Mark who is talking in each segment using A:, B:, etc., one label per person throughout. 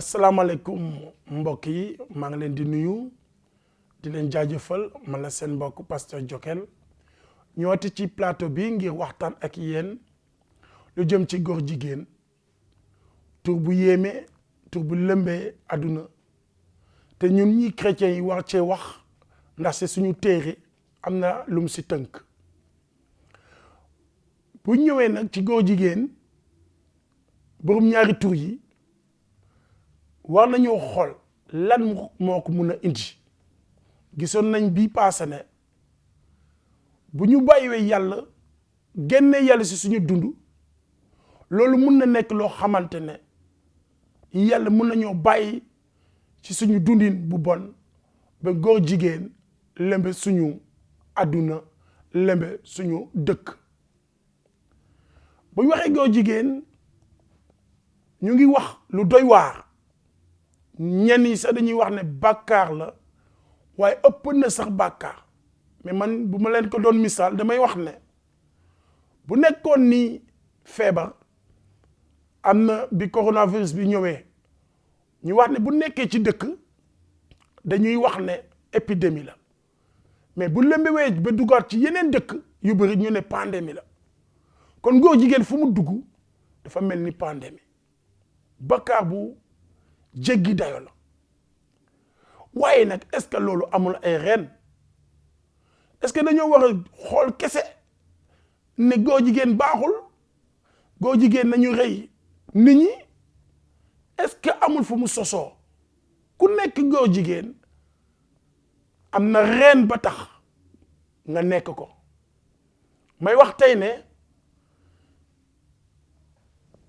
A: asalaamaaleykum mbokk yi maa ngi leen di nuyu di leen jaajëfal man la seen mbokk pasteur Jokel ñëwaati ci plateau bi ngir waxtaan ak yéen lu jëm ci góor jigéen tur bu yéeme tur bu lëmbee àdduna te ñun ñi chrétiens yi war cee wax ndax c'est suñu téere am na lu mu si tënk bu ñëwee nag ci góor jigéen borom ñaari tur yi war nañoo xool lan moo ko mun a indi gisoon nañ bii paase ne bu ñu bàyyiwee yàlla génnee yàlla si suñu dund loolu mun na nekk loo xamante ne yàlla mun nañoo bàyyi ci suñu dundin bu bon ba góor jigéen lembe suñu àdduna lembe suñu dëkk bu ñu waxee góor jigéen ñu ngi wax lu doy waar ñenn yi sax dañuy wax ne bàkkaar la waaye ëpp na sax bàkkaar mais man bu ma leen ko doon misaal damay wax ne bu nekkoon ni feebar am na bi coronavirus bi ñëwee ñu wax ne bu nekkee ci dëkk dañuy wax ne épidémie la mais bu lëmbewee ba duggaat ci yeneen dëkk yu bëri ñu ne pandémie la kon góor jigéen fu mu dugg dafa mel ni pandémie bàkkaar bu jéggi dayo la waaye nag est-ce que loolu amul ay reen est-ce que dañoo war a xool kese ne góor jigéen baaxul góor jigéen nañu rey nit ñi est-ce que amul fu mu sosoo ku nekk góor jigéen am na reen ba tax nga nekk ko may wax tey ne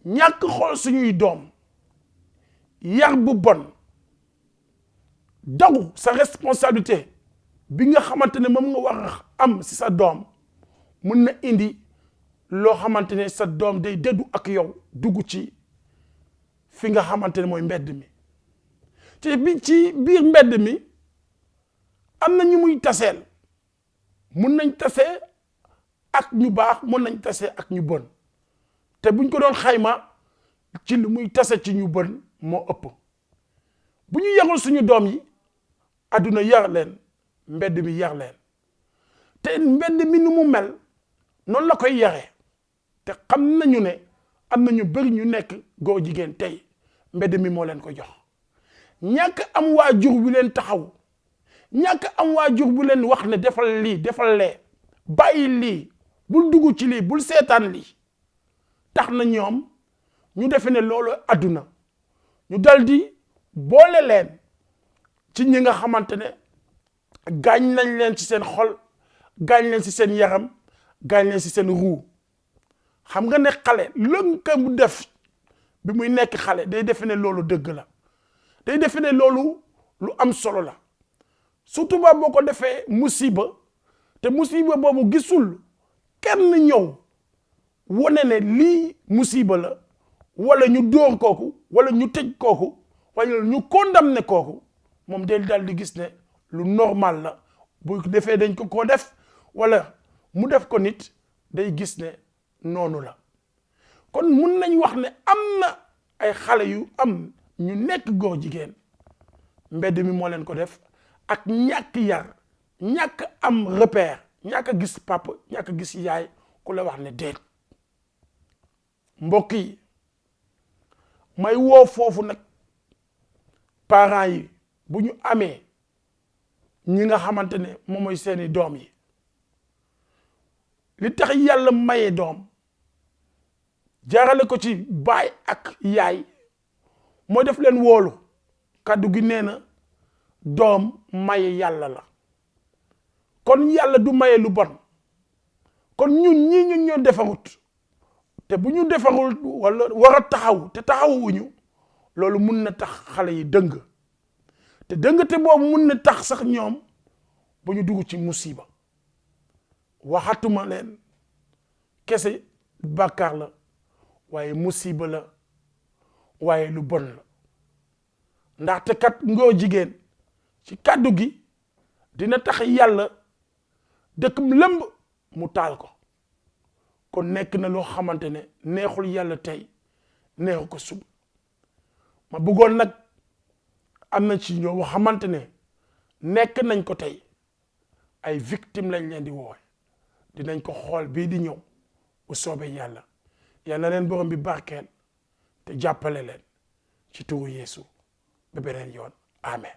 A: ñàkk xool suñuy doom yar bu bon daw sa responsabilité bi nga xamante ne moom nga war a am si sa doom mun na indi loo xamante ne sa doom day dëddu ak yow dugg ci fi nga xamante ne mooy mbedd mi te bi ci biir mbedd mi am na ñu muy taseel mun nañ tasee ak ñu baax mun nañ tasee ak ñu bon te buñ ko doon xayma ci lu muy tase ci ñu bon moo ëpp bu ñu yarul suñu doom yi àdduna yar leen mbedd mi yar leen te mbedd mi nu mu mel noonu la koy yaree te xam nañu ne am na ñu bëri ñu nekk góor jigéen tey mbedd mi moo leen ko jox ñàkk am waajur bu leen taxaw ñàkk am waajur bu leen wax ne defal lii defal lee bàyyi lii bul dugg ci lii bul seetaan lii tax na ñoom ñu defe ne loolu àdduna ñu daldi boole leen ci ñi nga xamante ne gaañ nañ leen ci seen xol gaañ leen ci seen yaram gaañ leen ci seen ruu xam nga ne xale lënka mu def bi muy nekk xale day defe ne loolu dëgg la day defe ne loolu lu am solo la surtout ba boo ko defee musiba te musiba boobu gisul kenn ñëw wane ne lii musiba la wala ñu dóor kooku wala ñu tëj kooku wala ñu condamné kooku moom day daal di gis ne lu normal la bu defee dañ ko def wala mu def ko nit day gis ne noonu la kon mun nañ wax ne am na ay xale yu am ñu nekk góor jigéen mbedd mi moo leen ko def ak ñàkk yar ñàkk am repère ñàkk gis papa ñàkk gis yaay ku la wax ne déet mbokk yi may woo foofu nag parents yi bu ñu amee ñi nga xamante ne moom mooy seeni doom yi li tax yàlla maye doom jaarale ko ci baay ak yaay mooy def leen wóolu kàddu gi nee na doom maye yàlla la kon yàlla du maye lu bon kon ñun ñoo defarut te bu ñu defarul wala war a taxaw te taxawuñu loolu mun na tax xale yi dëng te dëng te boobu mun na tax sax ñoom bu ñu dugg ci musiba waxatuma leen kese bàkkaar la waaye musiba la waaye lu bon la ndaxte kat ngóor jigéen ci kàddu gi dina tax yàlla dëkk lëmb mu taal ko kon nekk na loo xamante ne neexul yàlla tey neexu ko suba ma bëggoon nag am na ci ñoo xamante ne nekk nañ ko tey ay victime lañ leen di woowe dinañ ko xool bii di ñëw bu soobee yàlla yal na leen borom bi barkeel te jàppale leen ci turu Yeesu ba beneen yoon amen